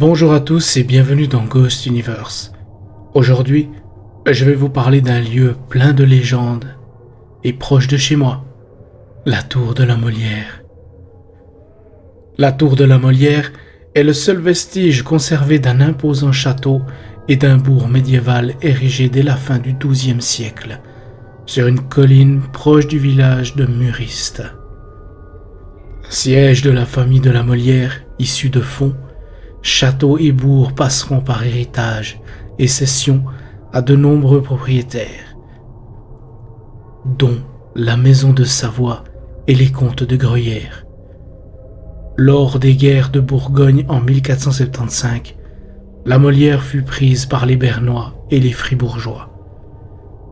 Bonjour à tous et bienvenue dans Ghost Universe. Aujourd'hui, je vais vous parler d'un lieu plein de légendes et proche de chez moi, la Tour de la Molière. La Tour de la Molière est le seul vestige conservé d'un imposant château et d'un bourg médiéval érigé dès la fin du XIIe siècle, sur une colline proche du village de Muriste. Siège de la famille de la Molière, issue de fonds, château et bourg passeront par héritage et cession à de nombreux propriétaires, dont la maison de Savoie et les comtes de Gruyère. Lors des guerres de Bourgogne en 1475, la Molière fut prise par les Bernois et les Fribourgeois.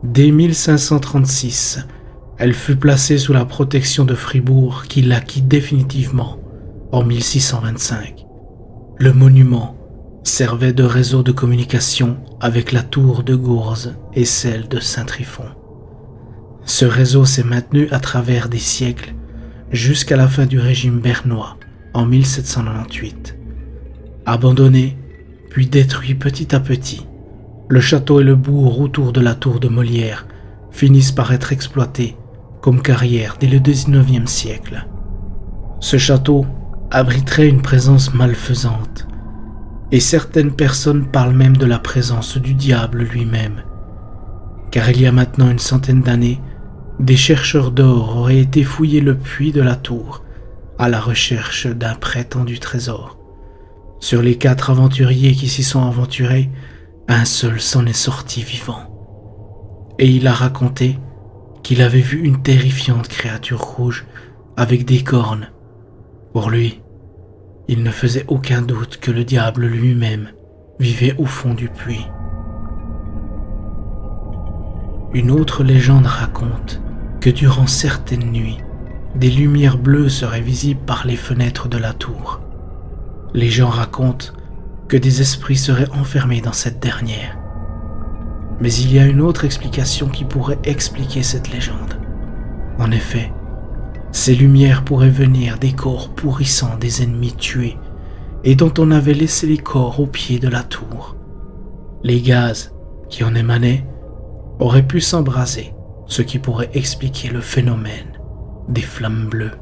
Dès 1536, elle fut placée sous la protection de Fribourg qui l'acquit définitivement en 1625. Le monument servait de réseau de communication avec la tour de Gourze et celle de Saint-Tryphon. Ce réseau s'est maintenu à travers des siècles jusqu'à la fin du régime bernois en 1798. Abandonné, puis détruit petit à petit, le château et le bourg autour de la tour de Molière finissent par être exploités comme carrière dès le XIXe siècle. Ce château abriterait une présence malfaisante, et certaines personnes parlent même de la présence du diable lui-même, car il y a maintenant une centaine d'années, des chercheurs d'or auraient été fouiller le puits de la tour à la recherche d'un prétendu trésor. Sur les 4 aventuriers qui s'y sont aventurés, un seul s'en est sorti vivant. Et il a raconté qu'il avait vu une terrifiante créature rouge avec des cornes. Pour lui, il ne faisait aucun doute que le diable lui-même vivait au fond du puits. Une autre légende raconte que durant certaines nuits, des lumières bleues seraient visibles par les fenêtres de la tour. Les gens racontent que des esprits seraient enfermés dans cette dernière. Mais il y a une autre explication qui pourrait expliquer cette légende. En effet, ces lumières pourraient venir des corps pourrissants des ennemis tués et dont on avait laissé les corps au pied de la tour. Les gaz qui en émanaient auraient pu s'embraser, ce qui pourrait expliquer le phénomène des flammes bleues.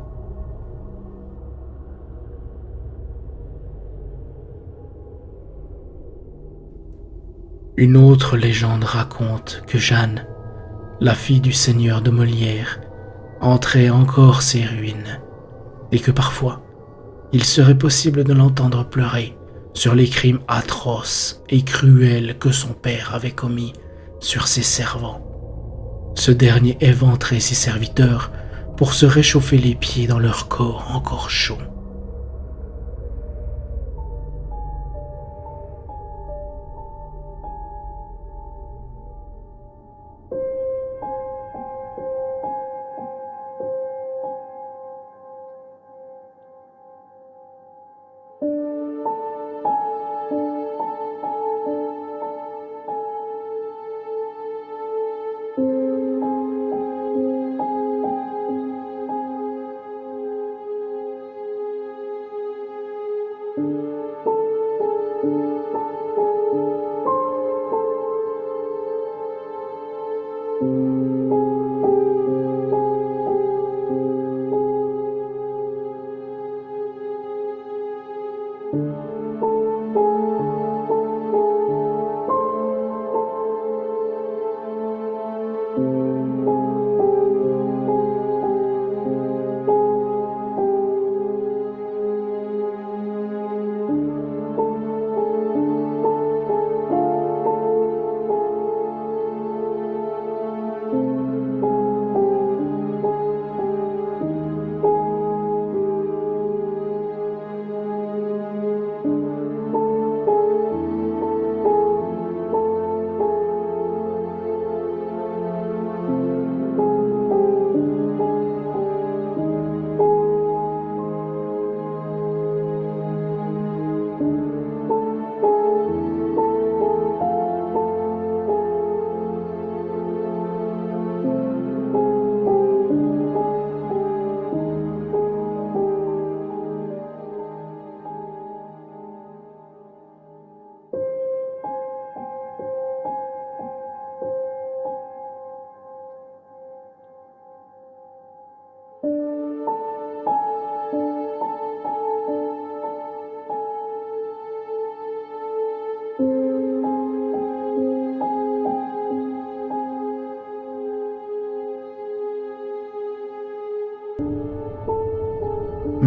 Une autre légende raconte que Jeanne, la fille du seigneur de Molière, entrait encore ces ruines et que parfois, il serait possible de l'entendre pleurer sur les crimes atroces et cruels que son père avait commis sur ses servants. Ce dernier éventrait ses serviteurs pour se réchauffer les pieds dans leur corps encore chaud.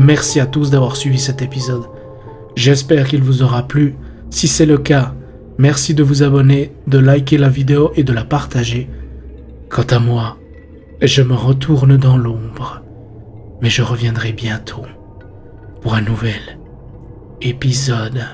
merci à tous d'avoir suivi cet épisode. J'espère qu'il vous aura plu. Si c'est le cas, merci de vous abonner, de liker la vidéo et de la partager. Quant à moi, je me retourne dans l'ombre, mais je reviendrai bientôt pour un nouvel épisode.